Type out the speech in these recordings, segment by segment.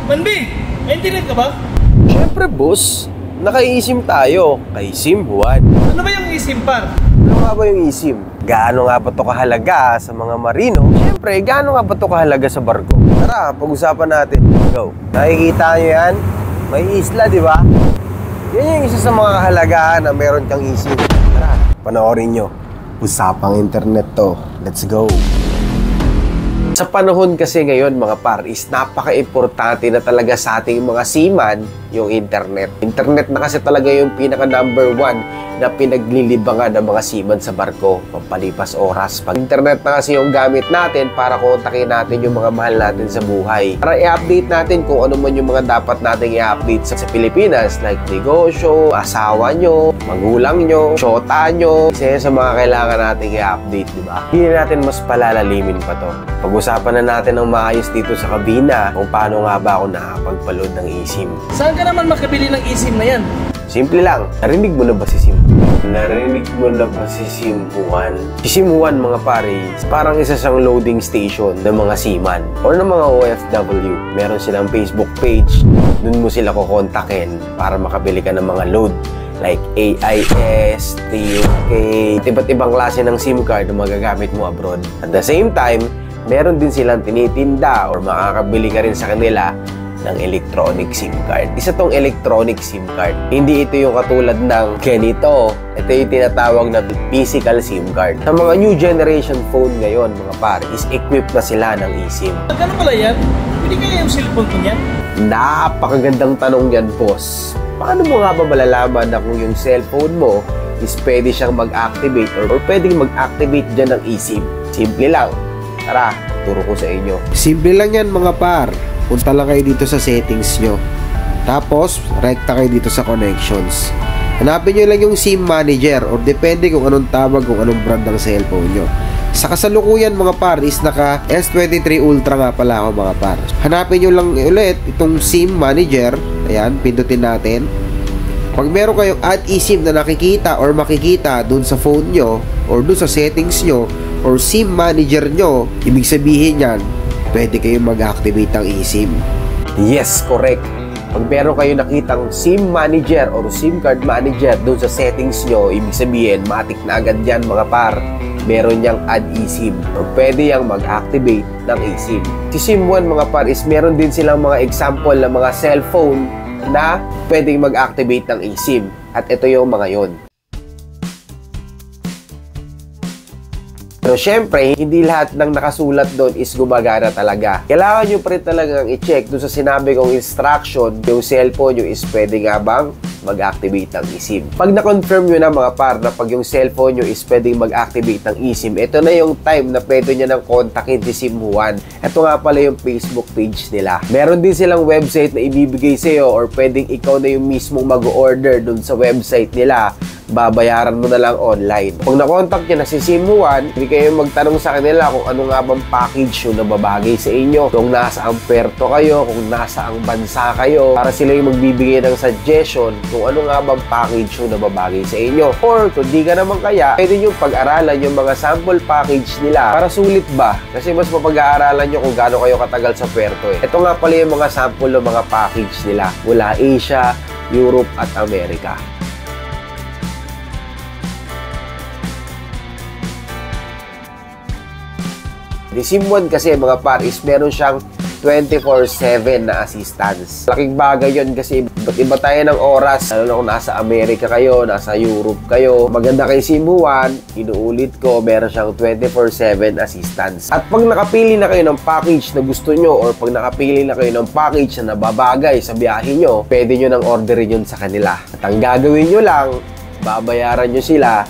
Manbi, may internet ka ba? Siyempre, boss. Naka-eSIM tayo kay SIM Juan. Ano ba yung eSIM, par? Ano nga ba yung eSIM? Gaano nga ba ito kahalaga sa mga marino? Siyempre, gaano nga ba ito kahalaga sa barko? Tara, pag-usapan natin. Go. Nakikita nyo yan? May isla, di ba? Yan yung isa sa mga kahalagahan na meron kang eSIM. Tara, panoorin nyo. Usapang internet to. Let's go. Sa panahon kasi ngayon mga par, is napaka-importante na talaga sa ating mga seaman yung internet. Internet na kasi talaga yung pinaka number 1 na pinaglilibangan ng mga seaman sa barko, pampalipas oras. Pag internet na kasi yung gamit natin para kontakin natin yung mga mahal natin sa buhay. Para i-update natin kung ano man yung mga dapat nating i-update sa Pilipinas, like negosyo, asawa nyo, magulang nyo, syota nyo. Isa sa mga kailangan nating i-update, di ba? Hindi natin mas palalalimin pa to. Pag-usapan na natin ng maayos dito sa kabina kung paano nga ba ako nakapagpaload ng eSIM. Saan ka naman makabili ng eSIM na yan? Simple lang. Narinig mo na ba si SIM? Narinig mo na ba si SIM Juan? Si SIM Juan, mga pare, parang isa siyang loading station ng mga seaman or ng mga OFW. Meron silang Facebook page. Doon mo sila kukontakin para makabili ka ng mga load like AIS, TUK, iba't ibang klase ng SIM card na magagamit mo abroad. At the same time, meron din silang tinitinda or makakabili ka rin sa kanila ng electronic SIM card. Isa tong electronic SIM card. Hindi ito yung katulad ng ganito. Ito yung tinatawag na physical SIM card. Sa mga new generation phone ngayon, mga pare, is equipped na sila ng eSIM. Magkano pala yan? Pwede kaya yung cellphone ko niyan? Napakagandang tanong yan, boss. Paano mo nga ba malalaman na kung yung cellphone mo is pwede siyang mag-activate or pwedeng mag-activate dyan ng eSIM? Simple lang. Tara, turo ko sa inyo. Simple lang yan mga par. Punta lang kayo dito sa settings nyo. Tapos, rekta kayo dito sa connections. Hanapin nyo lang yung SIM manager or depende kung anong tawag, kung anong brand ng cellphone nyo. Sa kasalukuyan mga par is naka S23 Ultra nga pala ako mga par. Hanapin nyo lang ulit itong SIM manager. Ayan, pindutin natin. Pag meron kayong add eSIM na nakikita or makikita dun sa phone nyo or dun sa settings nyo or SIM manager nyo, ibig sabihin yan, pwede kayong mag-activate ng eSIM. Yes, correct. Pag meron kayo nakitang SIM manager or SIM card manager doon sa settings nyo, ibig sabihin, matik na agad yan mga par. Meron niyang add eSIM or pwede yang mag-activate ng eSIM. Si SIM One mga par is meron din silang mga example ng mga cellphone na pwedeng mag-activate ng eSIM. At ito yung mga yon. Pero syempre, hindi lahat ng nakasulat doon is gumagana talaga. Kailangan nyo pa rin talagang i-check doon sa sinabi kong instruction, yung cellphone nyo is pwede nga bang mag-activate ng eSIM. Pag na-confirm nyo na mga par na pag yung cellphone nyo is pwedeng mag-activate ng eSIM, ito na yung time na pwede nyo nang kontakin si SIM Juan. Ito nga pala yung Facebook page nila. Meron din silang website na ibibigay sa'yo or pwedeng ikaw na yung mismong mag-order doon sa website nila. Babayaran mo na lang online. Pag na-contact nyo na si SIM Juan, hindi kayo magtanong sa kanila kung ano nga bang package yung nababagay sa inyo. Kung nasa ang puerto kayo, kung nasa ang bansa kayo, para sila yung magbibigay ng suggestion kung ano nga bang package yung nababagay sa inyo. Or kung di ka naman kaya, pwede nyo pag-aralan yung mga sample package nila para sulit ba? Kasi mas mapag-aaralan nyo kung gaano kayo katagal sa puerto eh. Ito nga pala yung mga sample ng mga package nila mula Asia, Europe at America. Di SIM One kasi mga par is meron siyang 24/7 na assistance. Laking bagay yun kasi iba tayo ng oras. Lalo na kung nasa Amerika kayo, nasa Europe kayo. Maganda kay SIM One, inuulit ko, meron siyang 24/7 assistance. At pag nakapili na kayo ng package na gusto nyo or pag nakapili na kayo ng package na nababagay sa biyahe nyo, pwede nyo nang orderin yun sa kanila. At ang gagawin nyo lang, babayaran nyo sila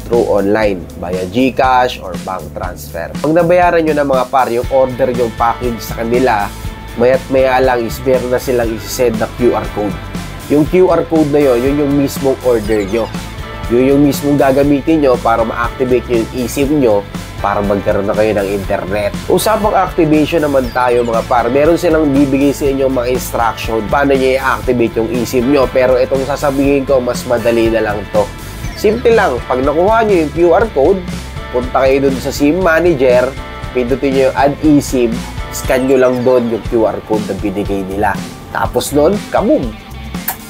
through online, via GCash or bank transfer. Pag nabayaran nyo na mga par, yung order yung package sa kanila, maya't maya lang is meron na silang isi-send na QR code. Yung QR code na yun, yun yung mismong order nyo. Yun yung mismong gagamitin nyo para ma-activate nyo yung eSIM nyo para magkaroon na kayo ng internet. Usapang activation naman tayo mga par. Meron silang bibigay sa inyo mga instruction paano nyo i-activate yung eSIM nyo. Pero itong sasabihin ko, mas madali na lang to. Simple lang, pag nakuha nyo yung QR code, punta kayo dun sa SIM Manager, pindutin nyo yung Add eSIM, scan nyo lang doon yung QR code na binigay nila. Tapos nun, kaboom!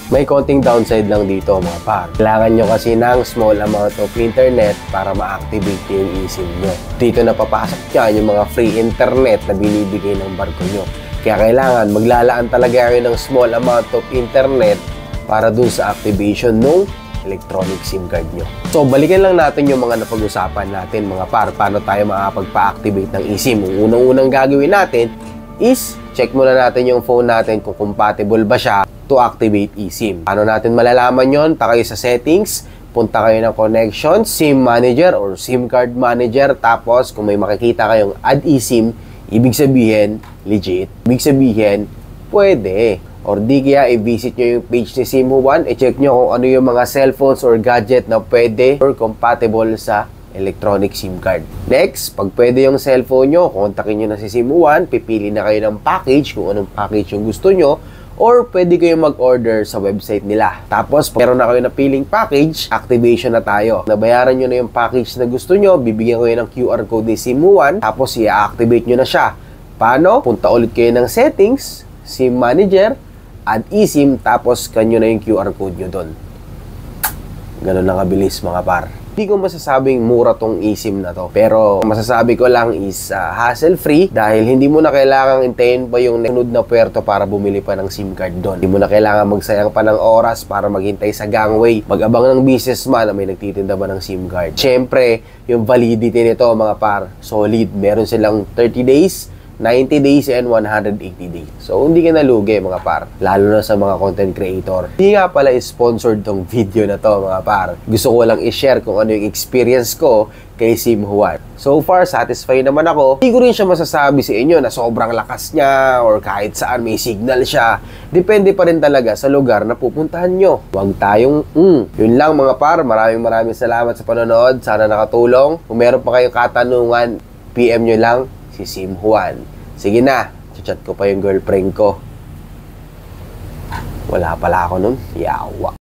May konting downside lang dito mga par. Kailangan nyo kasi ng small amount of internet para ma-activate yung eSIM nyo. Dito na papasok dyan yung mga free internet na binibigay ng barko nyo. Kaya kailangan maglalaan talaga kayo ng small amount of internet para dun sa activation ng electronic SIM card nyo. So, balikan lang natin yung mga napag-usapan natin mga par. Paano tayo makapagpa-activate ng eSIM? Ang unang-unang gagawin natin is check muna natin yung phone natin kung compatible ba siya to activate eSIM. Paano natin malalaman yon? Ta kayo sa settings, punta kayo ng connection, SIM manager or SIM card manager, tapos kung may makikita kayong add eSIM, ibig sabihin, legit. Ibig sabihin, pwede. Or di kaya i-visit nyo yung page ni SIM1, i-check nyo kung ano yung mga cellphones or gadget na pwede or compatible sa electronic SIM card. Next, pag pwede yung cellphone nyo, kontakin nyo na si SIM1, pipili na kayo ng package kung anong package yung gusto nyo, or pwede kayo mag-order sa website nila. Tapos, pag meron na kayo napiling package, activation na tayo. Nabayaran nyo na yung package na gusto nyo, bibigyan kayo ng QR code ni SIM1, tapos i-activate nyo na siya. Paano? Punta ulit kayo ng settings, SIM manager, add eSIM, tapos kanyo na yung QR code nyo doon. Ganun lang kabilis mga par. Hindi ko masasabing mura tong eSIM na to. Pero masasabi ko lang is hassle-free dahil hindi mo na kailangang hintayin pa yung sunod na puerto para bumili pa ng SIM card doon. Hindi mo na kailangan magsayang pa ng oras para maghintay sa gangway. Mag-abang ng businessman na may nagtitinda ba ng SIM card. Siyempre, yung validity nito mga par, solid. Meron silang 30 days, 90 days, and 180 days. So, hindi ka nalugi mga par. Lalo na sa mga content creator. Hindi nga pala sponsored tong video na to mga par. Gusto ko lang i-share kung ano yung experience ko kay SIM1. So far, satisfied naman ako. Hindi ko rin siya masasabi sa inyo na sobrang lakas niya or kahit saan may signal siya. Depende pa rin talaga sa lugar na pupuntahan nyo. Huwag tayong Yun lang mga par. Maraming salamat sa panonood. Sana nakatulong. Kung meron pa kayong katanungan, PM nyo lang si SIM1. Sige na, chat ko pa yung girlfriend ko. Wala pala ako nun. Yawa.